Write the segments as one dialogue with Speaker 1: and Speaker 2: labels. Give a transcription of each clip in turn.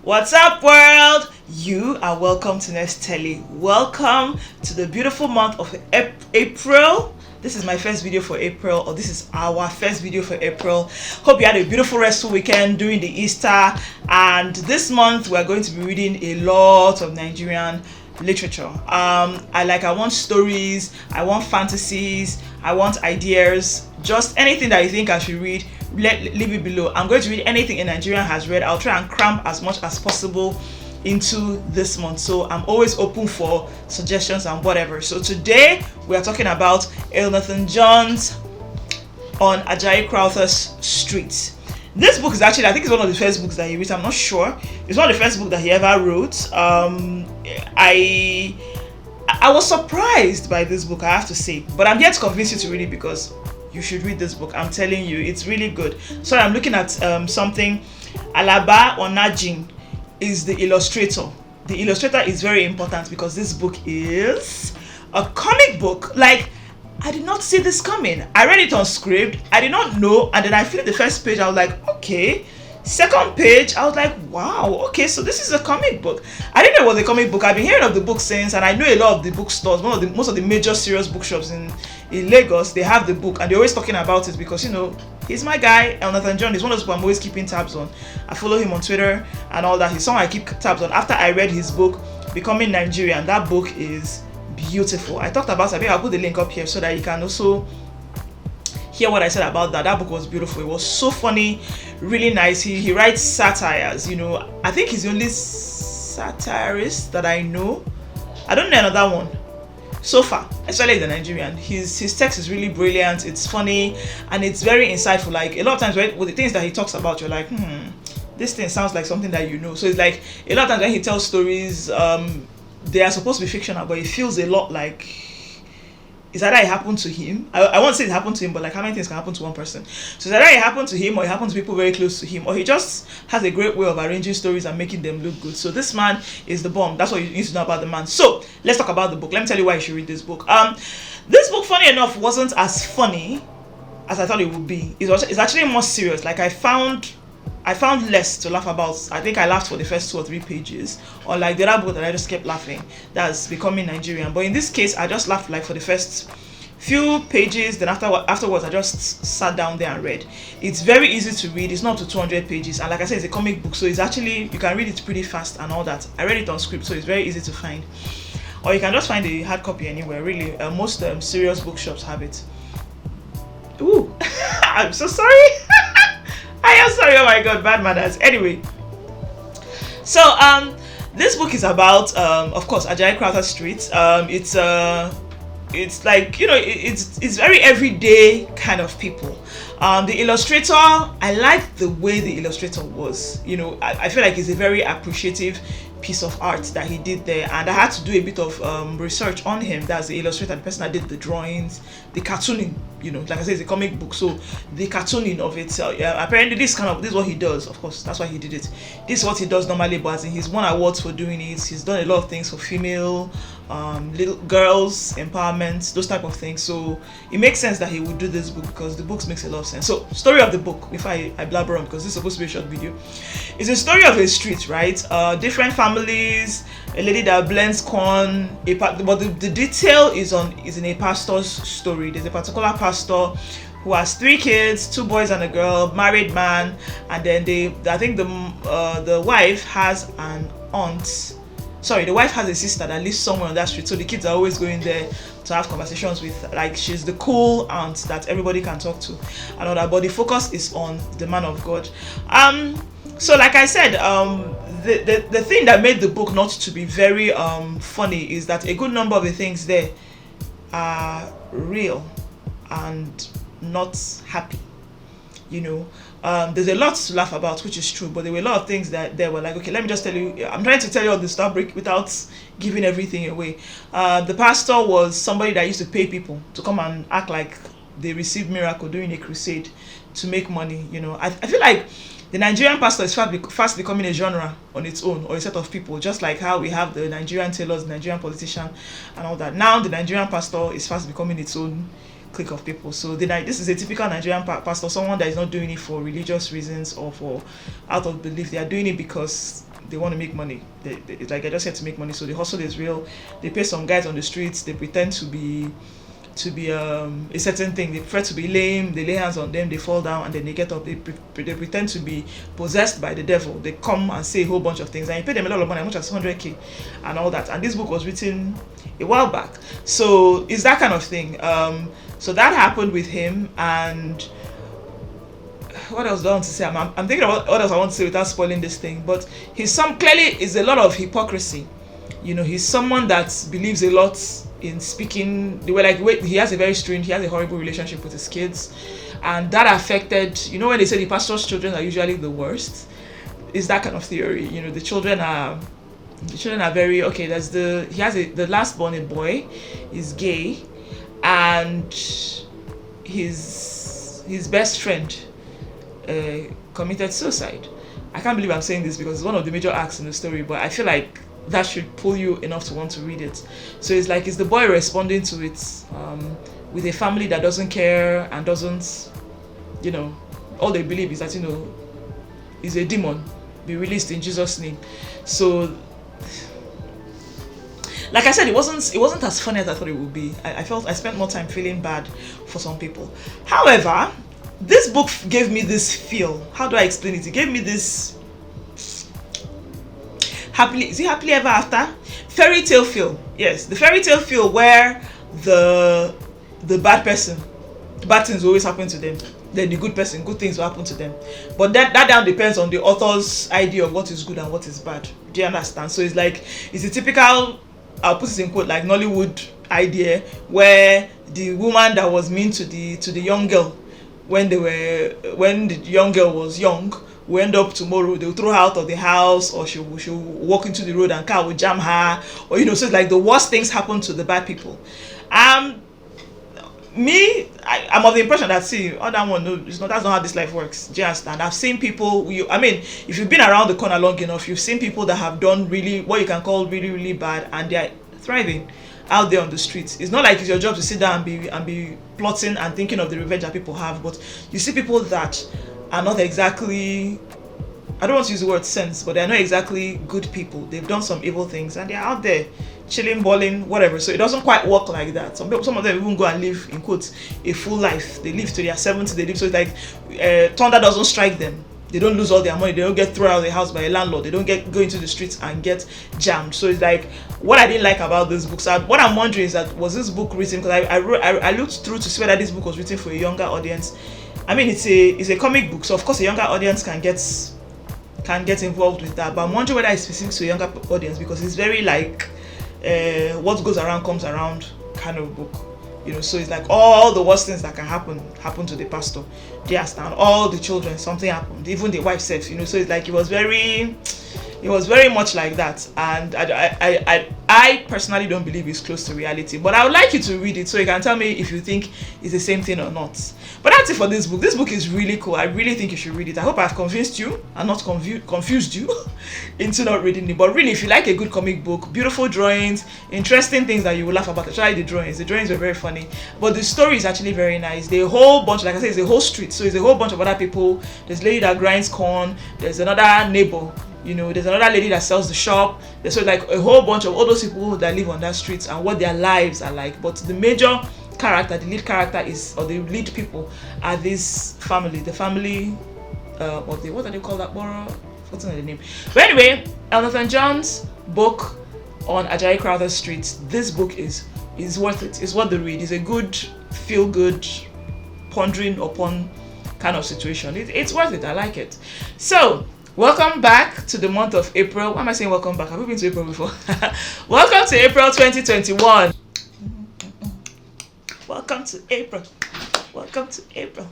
Speaker 1: What's up, world? You are welcome to Next Telly. Welcome to the beautiful month of April. This is my first video for April, or this is our first video for April. Hope you had a beautiful restful weekend during the Easter. And this month we are going to be reading a lot of Nigerian literature. I want stories, I want fantasies, I want ideas, just anything that you think I should read. Leave it below. I'm going to read anything a Nigerian has read. I'll try and cram as much as possible into this month, so I'm always open for suggestions and whatever. So today we are talking about Elnathan Johm's On Ajayi Crowthers Street. This book is actually, I think it's one of the first books that he wrote. I'm not sure. It's one of the first books that he ever wrote. I was surprised by this book, I have to say, but I'm here to convince you to read it because you should read this book. I'm telling you, it's really good. So I'm looking at something. Alaba Onajin is the illustrator. The illustrator is very important because this book is a comic book. Like, I did not see this coming. I read it on script. I did not know, and then I flipped the first page. I was like, okay. Second page, I was like, wow, okay, so this is a comic book. I didn't know it was a comic book. I've been hearing of the book since, and I know a lot of the bookstores, most of the major serious bookshops in Lagos, they have the book, and they're always talking about it because, you know, he's my guy. Elnathan Johm is one of those people I'm always keeping tabs on. I follow him on Twitter and all that. He's someone I keep tabs on. After I read his book, Becoming Nigerian, that book is beautiful. I talked about it. Maybe I'll put the link up here so that you can also hear what I said about that. That book was beautiful. It was so funny, really nice. He writes satires, you know. I think he's the only satirist that I know. I don't know another one so far, especially the Nigerian. His text is really brilliant. It's funny and it's very insightful. Like a lot of times with the things that he talks about, you're like, this thing sounds like something that you know. So it's like a lot of times when he tells stories, they are supposed to be fictional, but it feels a lot like it's either it happened to him. I won't say it happened to him, but like how many things can happen to one person? So it's either it happened to him or it happened to people very close to him, or he just has a great way of arranging stories and making them look good. So this man is the bomb. That's what you need to know about the man. So let's talk about the book. Let me tell you why you should read this book. This book, funny enough, wasn't as funny as I thought it would be. It's actually more serious. Like I found less to laugh about. I think I laughed for the first 2 or 3 pages, or like the other book that I just kept laughing. That's Becoming Nigerian. But in this case, I just laughed like for the first few pages. Then afterwards, I just sat down there and read. It's very easy to read. It's not to 200 pages, and like I said, it's a comic book, so it's actually you can read it pretty fast and all that. I read it on script, so it's very easy to find. Or you can just find the hard copy anywhere. Really, most serious bookshops have it. Ooh, I'm so sorry. I am sorry, oh my god, bad manners. Anyway, so this book is about of course Ajayi Crowthers Street. It's like, you know, it's very everyday kind of people. The illustrator, I like the way the illustrator was. You know, I feel like it's a very appreciative piece of art that he did there, and I had to do a bit of research on him. That's the illustrator, the person that did the drawings, the cartooning. You know, like I said, it's a comic book, so the cartooning of it. Apparently, this is what he does. Of course, that's why he did it. This is what he does normally, but he's won awards for doing it. He's done a lot of things for female, little girls empowerment, those type of things. So it makes sense that he would do this book because the book makes a lot of sense. So, story of the book. If I blabber on because this is supposed to be a short video, it's a story of a street, right? Different families, a lady that blends corn. But the detail is in a pastor's story. There's a particular pastor who has 3 kids, 2 boys and a girl, married man, and then I think the wife has an aunt. Sorry, the wife has a sister that lives somewhere on that street. So the kids are always going there to have conversations with, like, she's the cool aunt that everybody can talk to and all that. But the focus is on the man of God. So like I said, the thing that made the book not to be very funny is that a good number of the things there are real and not happy. You know, there's a lot to laugh about, which is true, but there were a lot of things that they were like, okay, let me just tell you. I'm trying to tell you all the stuff without giving everything away. The pastor was somebody that used to pay people to come and act like they received miracle during a crusade to make money. You know, I feel like the Nigerian pastor is fast becoming a genre on its own, or a set of people, just like how we have the Nigerian tailors, the Nigerian politician, and all that. Now the Nigerian pastor is fast becoming its own clique of people. So this is a typical Nigerian pastor, someone that is not doing it for religious reasons or for out of belief. They are doing it because they want to make money. It's like they're just here to make money. So the hustle is real. They pay some guys on the streets. They pretend to be a certain thing. They prefer to be lame. They lay hands on them. They fall down and then they get up. They pretend to be possessed by the devil. They come and say a whole bunch of things, and you pay them a lot of money, as much as 100k and all that. And this book was written a while back, so it's that kind of thing. So that happened with him. And what else do I want to say? I'm thinking about what else I want to say without spoiling this thing. But clearly is a lot of hypocrisy. He's someone that believes a lot in speaking the way, like, he has a horrible relationship with his kids, and that affected, when they say the pastor's children are usually the worst, is that kind of theory. The children are very okay. The last born, a boy, is gay, and his best friend committed suicide. I can't believe I'm saying this because it's one of the major acts in the story, but I feel like that should pull you enough to want to read it. So it's the boy responding to it with a family that doesn't care and doesn't, all they believe is that, is a demon, be released in Jesus' name. So, like I said, it wasn't as funny as I thought it would be. I spent more time feeling bad for some people. However, this book gave me this feel. How do I explain it? It gave me this happily ever after fairy tale feel. Yes, the fairy tale feel where the bad things always happen to them, then the good things will happen to them. But that down depends on the author's idea of what is good and what is bad. Do you understand? So it's a typical, I'll put it in quote, like Nollywood idea where the woman that was mean to the young girl when the young girl was young will end up tomorrow, they'll throw her out of the house, or she'll walk into the road and car will jam her, or so it's like the worst things happen to the bad people. I'm of the impression that that's not how this life works. Do you understand? I've seen people, if you've been around the corner long enough, you've seen people that have done really what you can call really, really bad, and they're thriving out there on the streets. It's not like it's your job to sit down and be plotting and thinking of the revenge that people have, but you see people that are not exactly, I don't want to use the word sense, but they're not exactly good people. They've done some evil things and they're out there chilling, balling, whatever. So it doesn't quite work like that. Some of them even go and live, in quotes, a full life. They live to their 70s. They live, so it's like thunder doesn't strike them. They don't lose all their money. They don't get thrown out of the house by a landlord. They don't go into the streets and get jammed. So it's like, what I didn't like about this book. So what I'm wondering is that, was this book written, because I looked through to see whether this book was written for a younger audience. It's a comic book, so of course a younger audience can get involved with that. But I'm wondering whether it's specific to a younger audience, because it's very like what goes around comes around kind of book. So it's like all the worst things that can happen to the pastor. Do you understand? All the children, something happened, even the wife said, so it's like it was very much like that. And I personally don't believe it's close to reality, but I would like you to read it so you can tell me if you think it's the same thing or not. But that's it for this book. This book is really cool. I really think you should read it. I hope I've convinced you and not confused you into not reading it. But really, if you like a good comic book, beautiful drawings, interesting things that you will laugh about, especially the drawings. The drawings were very funny, but the story is actually very nice. There's a whole bunch, like I said, it's a whole street, so it's a whole bunch of other people. There's a lady that grinds corn. There's another neighbor. There's another lady that sells the shop. There's like a whole bunch of all those people that live on that street and what their lives are like. But the major character, the lead character or the lead people are this family. The family of the, what do they call that borough? What's the name? But anyway, Elnathan Johm's book On Ajayi Crowther Street. This book is worth it. It's worth the read. It's a good, feel good, pondering upon kind of situation. It's worth it. I like it. So, welcome back to the month of April. Why am I saying welcome back? Have we been to April before? Welcome to April 2021. Welcome to April. Welcome to April.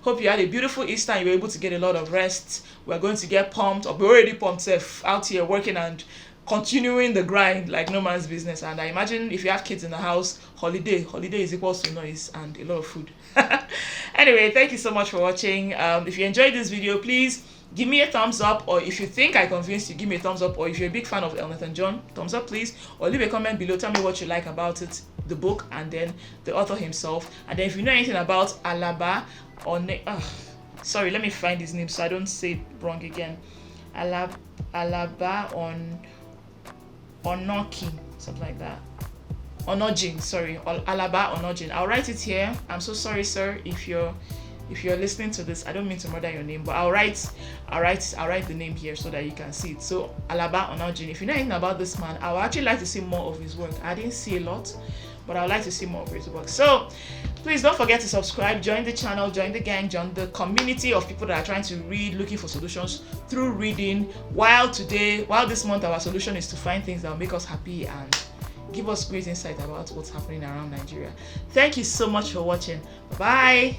Speaker 1: Hope you had a beautiful Easter and you were able to get a lot of rest. We're going to get pumped, or we're already pumped out here working and continuing the grind like no man's business. And I imagine if you have kids in the house, holiday is equals to noise and a lot of food. Anyway, thank you so much for watching. If you enjoyed this video, please give me a thumbs up, or if you think I convinced you, give me a thumbs up, or if you're a big fan of Elnathan Johm, thumbs up please, or leave a comment below. Tell me what you like about it, the book, and then the author himself. And then if you know anything about Alaba Onajin, sorry, let me find his name so I don't say it wrong again. Alaba Alaba Onajin, something like that. Onajin, sorry, Alaba Onajin. I'll write it here. I'm so sorry, sir, if you're listening to this. I don't mean to murder your name, but I'll write the name here so that you can see it. So Alaba Onajin. If you know anything about this man, I would actually like to see more of his work. I didn't see a lot, but I would like to see more of his work. So please don't forget to subscribe, join the channel, join the gang, join the community of people that are trying to read, looking for solutions through reading. While this month, our solution is to find things that will make us happy and give us great insight about what's happening around Nigeria. Thank you so much for watching. Bye.